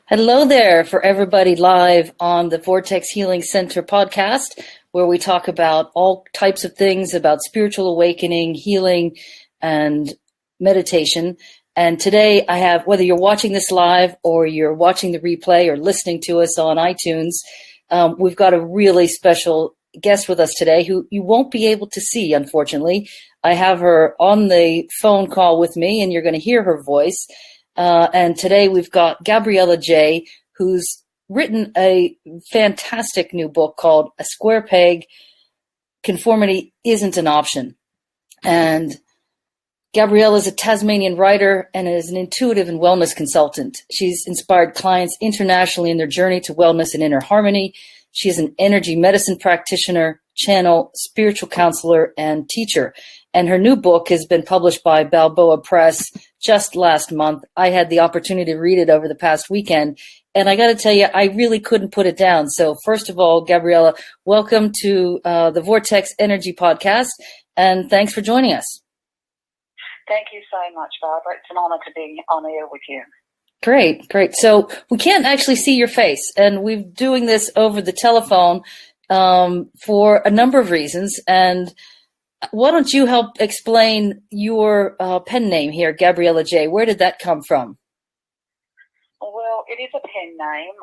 Hello there for everybody live on the Vortex Healing Center podcast, where we talk about all types of things about spiritual awakening, healing, and meditation. And today I have, whether you're watching this live or you're watching the replay or listening to us on iTunes, we've got a really special guest with us today who you won't be able to see, unfortunately. I have her on the phone call with me, and you're going to hear her voice. And today we've got Gabriella J., who's written a fantastic new book called A Square Peg, Conformity Isn't an Option. And Gabriella is a Tasmanian writer and is an intuitive and wellness consultant. She's inspired clients internationally in their journey to wellness and inner harmony. She is an energy medicine practitioner, channel, spiritual counselor, and teacher. And her new book has been published by Balboa Press just last month. I had the opportunity to read it over the past weekend, and I got to tell you, I really couldn't put it down. So first of all, Gabriella, welcome to the Vortex Energy Podcast, and thanks for joining us. Thank you so much, Barbara. It's an honor to be on air with you. Great. So we can't actually see your face, and we're doing this over the telephone for a number of reasons. And why don't you help explain your pen name here, Gabriella J.? Where did that come from? Well, it is a pen name.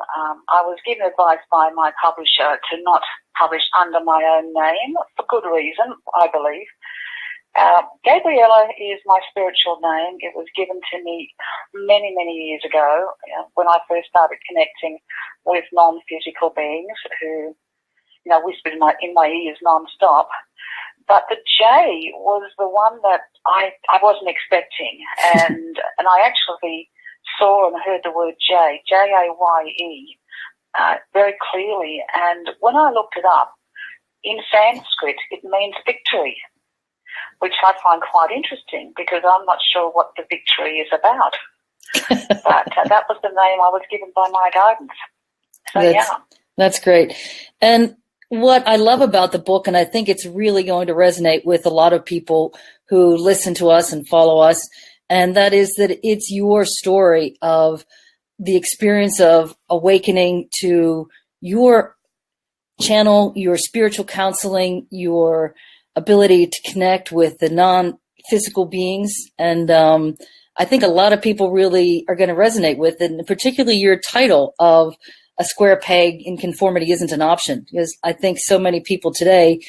I was given advice by my publisher to not publish under my own name for good reason, I believe. Gabriella is my spiritual name. It was given to me many, many years ago when I first started connecting with non-physical beings who, whispered in my ears non-stop. But the J was the one that I wasn't expecting, and I actually saw and heard the word J, J-A-Y-E, very clearly. And when I looked it up, in Sanskrit, it means victory, which I find quite interesting because I'm not sure what the victory is about. But that was the name I was given by my guidance. So, That's great. And what I love about the book, and I think it's really going to resonate with a lot of people who listen to us and follow us, and that is that it's your story of the experience of awakening to your channel, your spiritual counseling, your ability to connect with the non-physical beings. And I think a lot of people really are going to resonate with it, and particularly your title of A Square Peg in Conformity Isn't an Option, because I think so many people today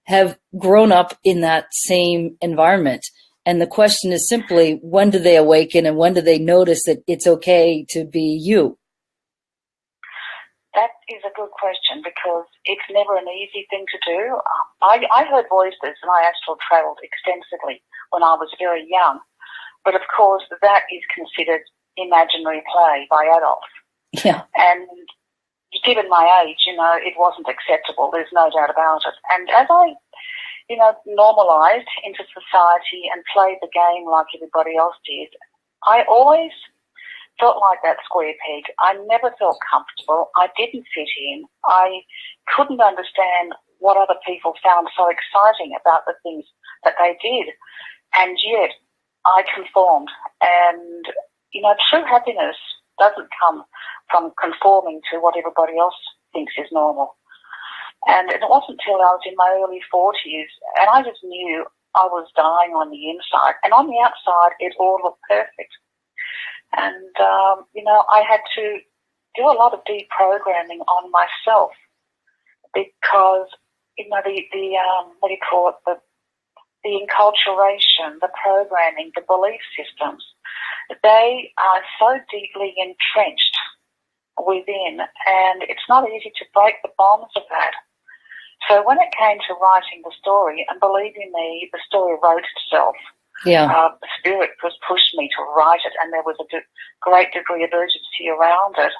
have grown up in that same environment. And the question is simply, when do they awaken and when do they notice that it's okay to be you? That is a good question because it's never an easy thing to do. I heard voices and I actually travelled extensively when I was very young. But of course, that is considered imaginary play by adults. Yeah. And given my age, it wasn't acceptable. There's no doubt about it. And as I, normalised into society and played the game like everybody else did, I always felt like that square peg. I never felt comfortable. I didn't fit in. I couldn't understand what other people found so exciting about the things that they did. And yet I conformed. And, true happiness doesn't come from conforming to what everybody else thinks is normal. And it wasn't until I was in my early 40s, and I just knew I was dying on the inside. And on the outside, it all looked perfect. And, I had to do a lot of deprogramming on myself because, the enculturation, the programming, the belief systems, they are so deeply entrenched within, and it's not easy to break the bonds of that. So when it came to writing the story, and believe you me, the story wrote itself. Yeah. The spirit was pushed me to write it, and there was a great degree of urgency around it.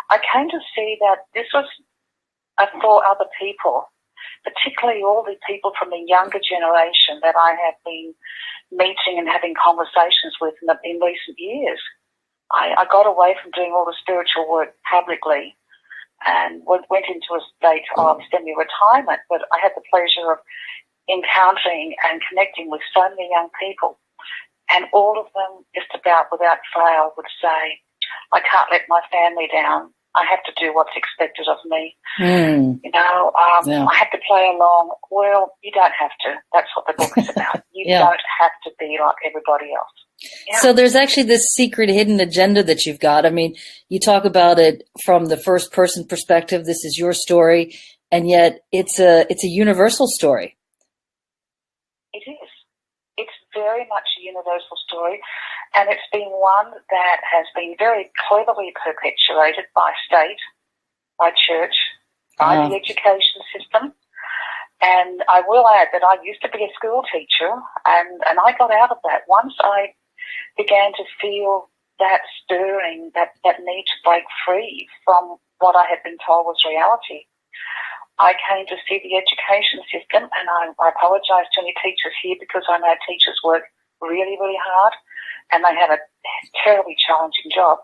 I came to see that this was for other people, particularly all the people from the younger generation that I have been meeting and having conversations with in recent years. I got away from doing all the spiritual work publicly and went into a state of semi-retirement, but I had the pleasure of encountering and connecting with so many young people, and all of them, just about without fail, would say, I can't let my family down. I have to do what's expected of me. Yeah. I have to play along. Well, you don't have to. That's what the book is about. You don't have to be like everybody else. Yeah. So there's actually this secret hidden agenda that you've got. I mean, you talk about it from the first person perspective. This is your story, and yet it's a universal story. It is. It's very much a universal story, and it's been one that has been very cleverly perpetuated by state, by church, by the education system. And I will add that I used to be a school teacher, and I got out of that once I began to feel that stirring, that need to break free from what I had been told was reality. I came to see the education system, and I apologise to any teachers here because I know teachers work really, really hard, and they have a terribly challenging job.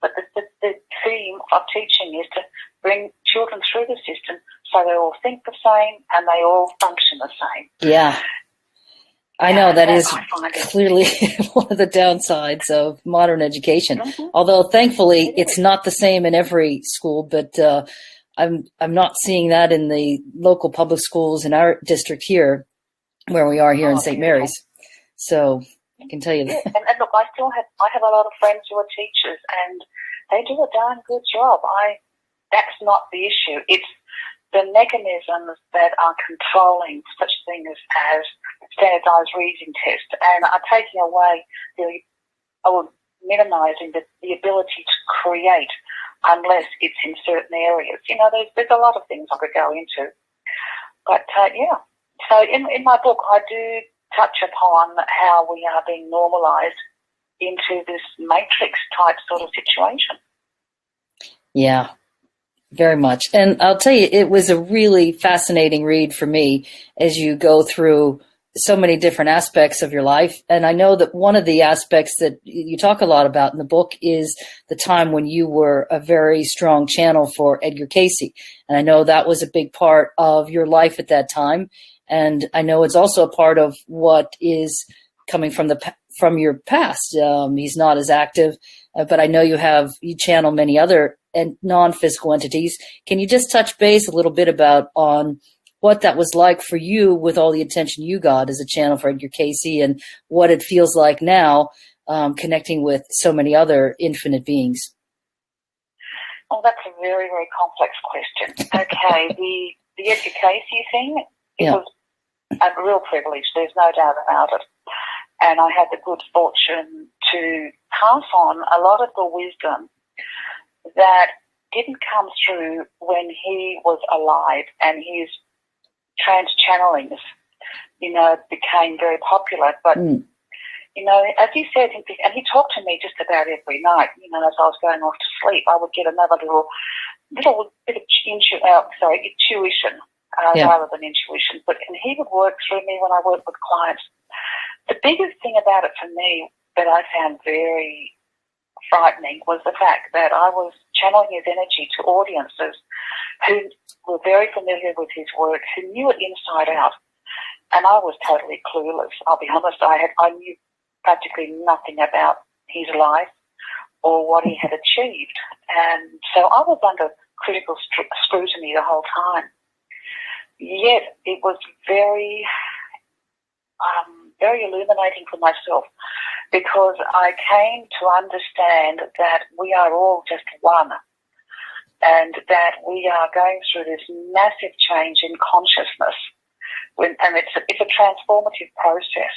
But the theme of teaching is to bring children through the system so they all think the same and they all function the same. Yeah. I know that is clearly one of the downsides of modern education. Mm-hmm. Although thankfully it's not the same in every school, but I'm not seeing that in the local public schools in our district here, where we are here in St. Mary's. So I can tell you that. And look, I have a lot of friends who are teachers, and they do a darn good job. That's not the issue. It's the mechanisms that are controlling such things as standardised reading tests and are taking away or minimising the ability to create unless it's in certain areas. You know, there's a lot of things I could go into. But, so in my book I do touch upon how we are being normalised into this matrix-type sort of situation. Yeah. Very much. And I'll tell you, it was a really fascinating read for me as you go through so many different aspects of your life. And I know that one of the aspects that you talk a lot about in the book is the time when you were a very strong channel for Edgar Cayce. And I know that was a big part of your life at that time. And I know it's also a part of what is coming from your past. He's not as active, but I know you channel many other and non-physical entities. Can you just touch base a little bit on what that was like for you with all the attention you got as a channel for Edgar Cayce and what it feels like now connecting with so many other infinite beings? Oh, that's a very, very complex question. Okay, the Edgar Cayce thing, it was a real privilege. There's no doubt about it. And I had the good fortune to pass on a lot of the wisdom that didn't come through when he was alive, and his trans-channelings, became very popular. But, as he said, and he talked to me just about every night, as I was going off to sleep, I would get another little bit of intuition rather than intuition. And he would work through me when I worked with clients. The biggest thing about it for me that I found very frightening was the fact that I was channeling his energy to audiences who were very familiar with his work, who knew it inside out, and I was totally clueless. I'll be honest, I knew practically nothing about his life or what he had achieved, and so I was under critical scrutiny the whole time. Yet it was very illuminating for myself, because I came to understand that we are all just one, and that we are going through this massive change in consciousness, and it's a transformative process,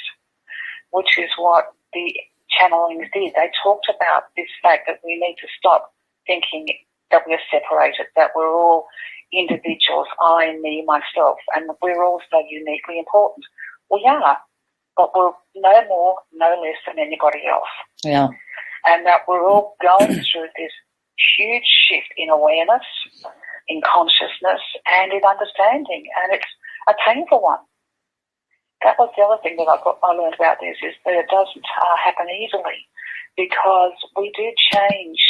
which is what the channelings did. They talked about this fact that we need to stop thinking that we're separated, that we're all individuals, I, me, myself, and we're all so uniquely important. We are. But we're no more, no less than anybody else. Yeah. And that we're all going through this huge shift in awareness, in consciousness, and in understanding. And it's a painful one. That was the other thing that I learned about this, is that it doesn't happen easily, because we do change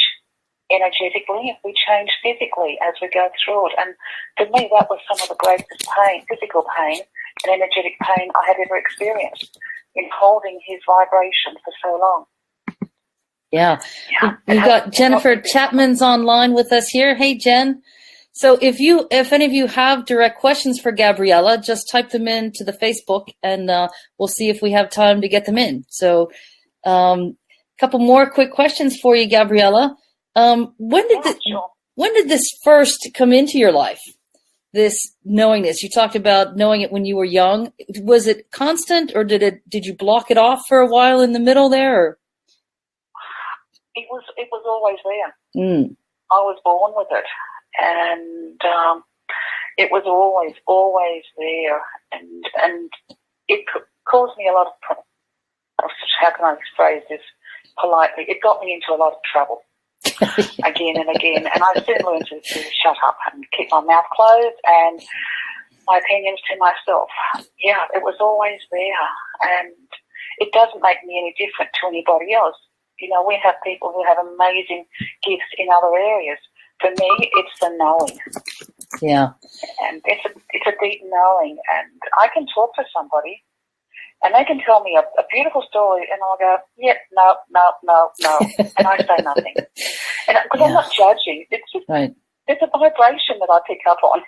energetically, we change physically as we go through it. And for me, that was some of the greatest pain, physical pain and energetic pain I had ever experienced, in holding his vibration for so long. Yeah. Yeah, We've got Jennifer Chapman's online with us here. Hey, Jen. So if any of you have direct questions for Gabriella, just type them into the Facebook, and we'll see if we have time to get them in. So a couple more quick questions for you, Gabriella. When did this first come into your life? This knowing this, you talked about knowing it when you were young. Was it constant, or did you block it off for a while in the middle there? Or? It was always there. Mm. I was born with it, and it was always there, and it caused me a lot of, how can I phrase this politely? It got me into a lot of trouble. Again and again, and I soon learned to shut up and keep my mouth closed and my opinions to myself. Yeah, it was always there, and it doesn't make me any different to anybody else. You know, we have people who have amazing gifts in other areas. For me, it's the knowing. Yeah, and it's a deep knowing, and I can talk to somebody, and they can tell me a beautiful story, and I'll go, yeah, no, and I say nothing. And because I'm not judging, it's just right. It's a vibration that I pick up on.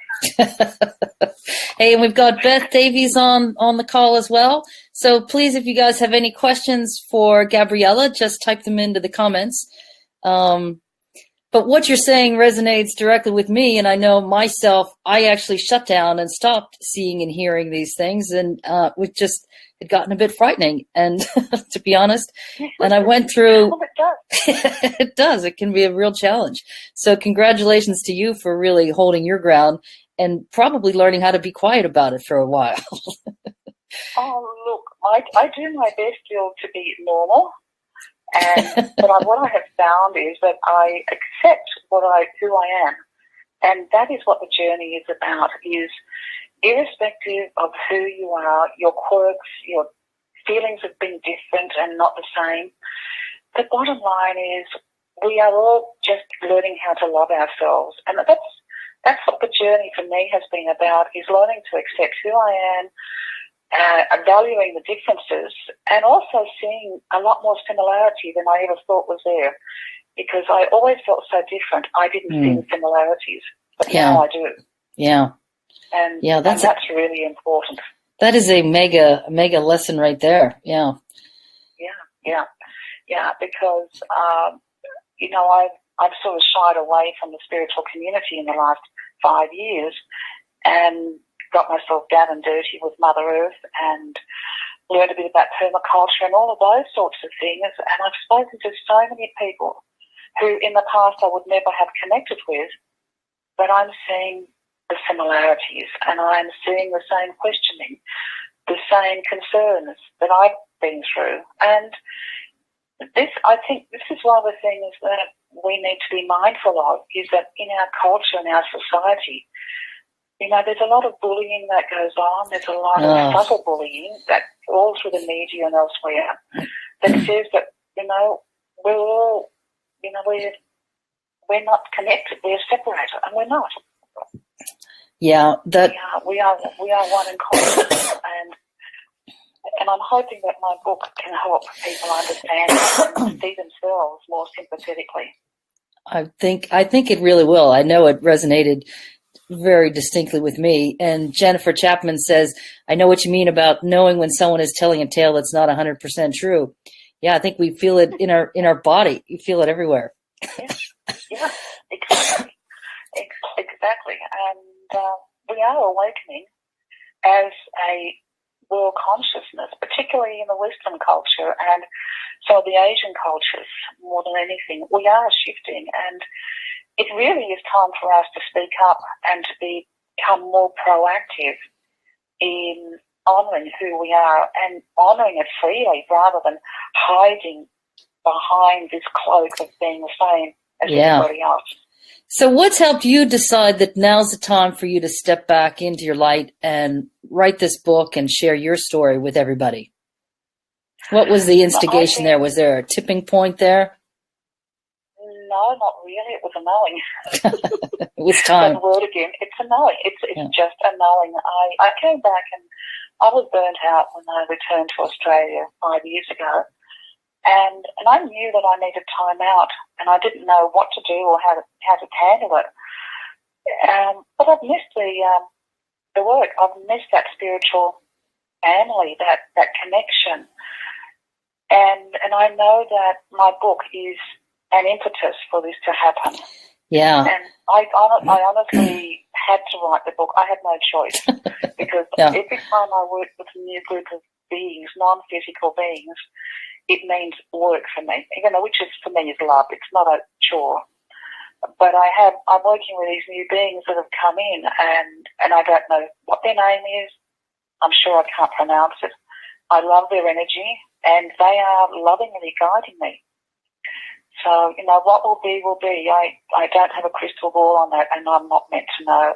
Hey, and we've got Beth Davies on the call as well. So please, if you guys have any questions for Gabriella, just type them into the comments. But what you're saying resonates directly with me, and I know myself, I actually shut down and stopped seeing and hearing these things, and it gotten a bit frightening, and to be honest, and I went through. Well, it does. It does. It can be a real challenge. So congratulations to you for really holding your ground and probably learning how to be quiet about it for a while. Oh, look, I do my best still to be normal. But what I have found is that I accept who I am, and that is what the journey is about. Is irrespective of who you are, your quirks, your feelings of being different and not the same. The bottom line is we are all just learning how to love ourselves, and that's what the journey for me has been about. Is learning to accept who I am. Valuing the differences, and also seeing a lot more similarity than I ever thought was there, because I always felt so different. I didn't see the similarities, but now I do. Yeah. And that's really important. That is a mega lesson right there. Yeah. Yeah. Because I've sort of shied away from the spiritual community in the last 5 years, and got myself down and dirty with Mother Earth and learned a bit about permaculture and all of those sorts of things. And I've spoken to so many people who in the past I would never have connected with, but I'm seeing the similarities, and I'm seeing the same questioning, the same concerns that I've been through. And I think this is one of the things that we need to be mindful of, is that in our culture and our society, there's a lot of bullying that goes on. There's a lot of subtle bullying that all through the media and elsewhere that says that, we're all, we're not connected. We're separated, and we're not. Yeah, we are one in common, and I'm hoping that my book can help people understand and see themselves more sympathetically. I think it really will. I know it resonated very distinctly with me. And Jennifer Chapman says, I know what you mean about knowing when someone is telling a tale that's not 100% true. Yeah, I think we feel it in our body. You feel it everywhere. Yeah, exactly. And we are awakening as a world consciousness, particularly in the Western culture and some of the Asian cultures more than anything. We are shifting, and it really is time for us to speak up and to become more proactive in honouring who we are and honouring it freely rather than hiding behind this cloak of being the same as everybody else. So what's helped you decide that now's the time for you to step back into your light and write this book and share your story with everybody? What was the instigation there? Was there a tipping point there? No, not really. It was a knowing. It was time. The word again. It's a knowing. It's just a knowing. I came back and I was burnt out when I returned to Australia 5 years ago. And I knew that I needed time out, and I didn't know what to do or how to handle it. But I've missed the work. I've missed that spiritual family, that connection. And I know that my book is an impetus for this to happen. Yeah. And I honestly had to write the book. I had no choice because every time I work with a new group of beings, non-physical beings, it means work for me, which is for me is love. It's not a chore. But I'm working with these new beings that have come in, and I don't know what their name is. I'm sure I can't pronounce it. I love their energy, and they are lovingly guiding me. So, what will be, will be. I don't have a crystal ball on that, and I'm not meant to know.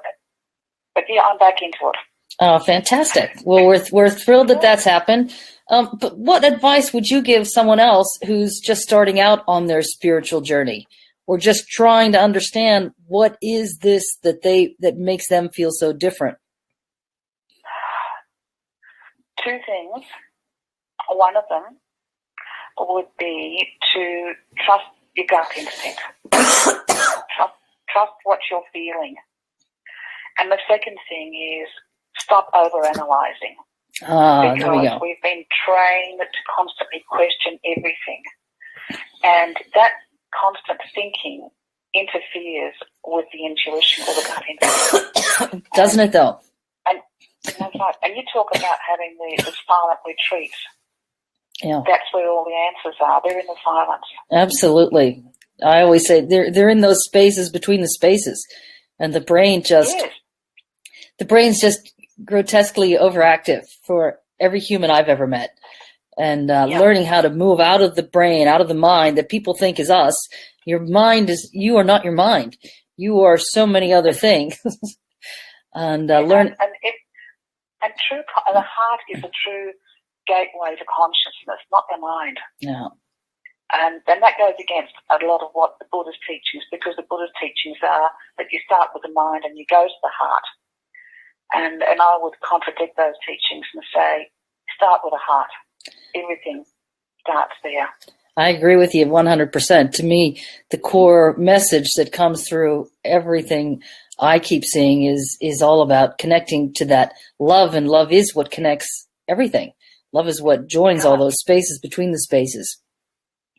But yeah, I'm back into it. Oh, fantastic. Well, we're thrilled that that's happened. But what advice would you give someone else who's just starting out on their spiritual journey, or just trying to understand what is this that makes them feel so different? Two things. One of them would be to trust your gut instinct. trust what you're feeling. And the second thing is stop overanalyzing. There we go. We've been trained to constantly question everything. And that constant thinking interferes with the intuition or the gut instinct. Doesn't it, though? And that's right. And you talk about having the silent retreats. Yeah. That's where all the answers are. They're in the silence. Absolutely. I always say they're in those spaces between the spaces, and the brain the brain's just grotesquely overactive for every human I've ever met. And learning how to move out of the brain, out of the mind that people think is us. You are not your mind. You are so many other things. And learn. And the heart is a true gateway to consciousness, not the mind. Yeah. And that goes against a lot of what the Buddha's teachings, because the Buddha's teachings are that you start with the mind and you go to the heart. And I would contradict those teachings and say, start with the heart. Everything starts there. I agree with you 100%. To me, the core message that comes through everything I keep seeing is all about connecting to that love, and love is what connects everything. Love is what joins all those spaces between the spaces.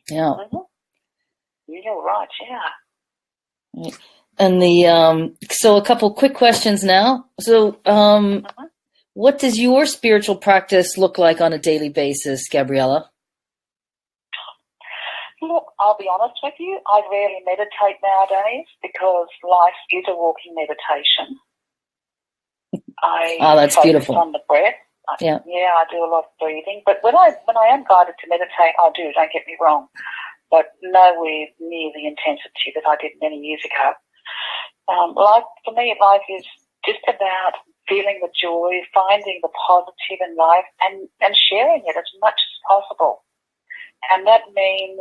Yeah. Mm-hmm. You're right, yeah. And so a couple quick questions now. So what does your spiritual practice look like on a daily basis, Gabriella? Look, I'll be honest with you, I rarely meditate nowadays because life is a walking meditation. That's focus beautiful. On the breath. Yeah, I do a lot of breathing. But when I am guided to meditate, I do, don't get me wrong. But nowhere near the intensity that I did many years ago. For me, life is just about feeling the joy, finding the positive in life, and sharing it as much as possible. And that means,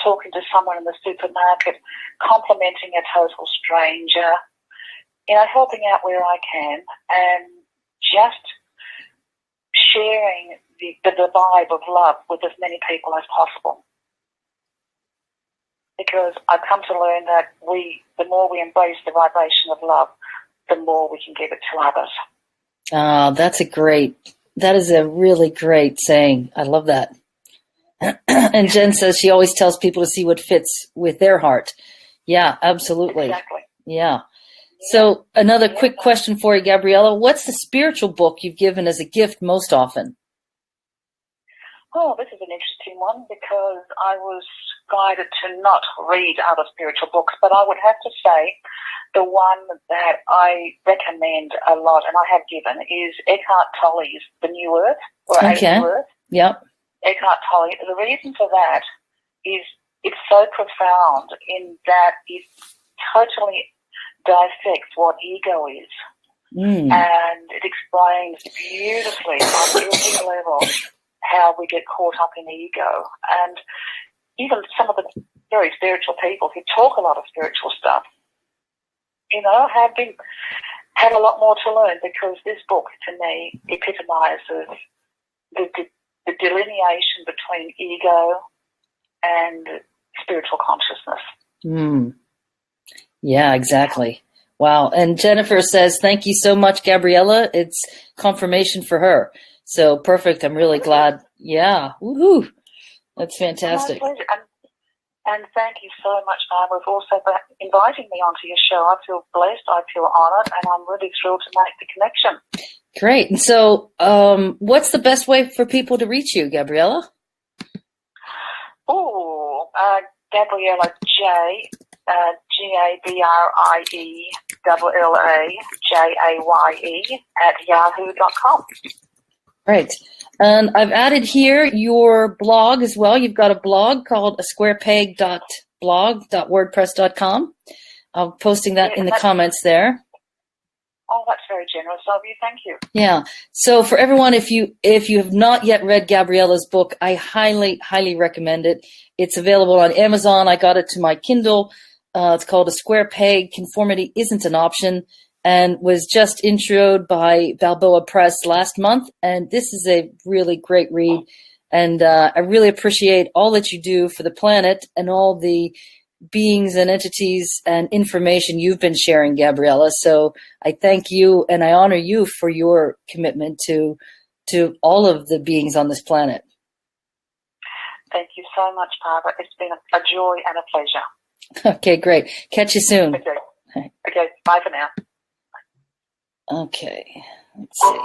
talking to someone in the supermarket, complimenting a total stranger, helping out where I can, and just sharing the vibe of love with as many people as possible. Because I've come to learn that the more we embrace the vibration of love, the more we can give it to others. That is a really great saying. I love that. And Jen says she always tells people to see what fits with their heart. Yeah, absolutely. Exactly. Yeah. So another quick question for you, Gabriella. What's the spiritual book you've given as a gift most often? Oh, this is an interesting one because I was guided to not read other spiritual books, but I would have to say the one that I recommend a lot, and I have given, is Eckhart Tolle's The New Earth, or A New Earth. Yep. Eckhart Tolle. The reason for that is it's so profound in that it totally dissects what ego is. And it explains beautifully on every level how we get caught up in ego. And even some of the very spiritual people who talk a lot of spiritual stuff, have a lot more to learn, because this book, to me, epitomizes the delineation between ego and spiritual consciousness. Mm. Yeah, exactly. Wow. And Jennifer says, thank you so much, Gabriella. It's confirmation for her. So perfect. I'm really glad. Yeah. Woohoo. That's fantastic. My pleasure. And thank you so much, Barbara, for also inviting me onto your show. I feel blessed. I feel honoured, and I'm really thrilled to make the connection. Great. And so what's the best way for people to reach you, Gabriella? Oh, Gabriella J, GABRIELLAJAYE @yahoo.com. Right. And I've added here your blog as well. You've got a blog called asquarepeg.blog.wordpress.com. I'm posting that in the comments there. Oh, that's very generous of you. Thank you. Yeah. So for everyone, if you have not yet read Gabriella's book, I highly, highly recommend it. It's available on Amazon. I got it to my Kindle. It's called A Square Peg, Conformity Isn't an Option, and was just introed by Balboa Press last month. And this is a really great read. And I really appreciate all that you do for the planet and all the beings and entities and information you've been sharing, Gabriella. So I thank you and I honor you for your commitment to all of the beings on this planet. Thank you so much, Barbara. It's been a joy and a pleasure. Okay, great. Catch you soon. Okay. Okay, bye for now. Okay, let's see.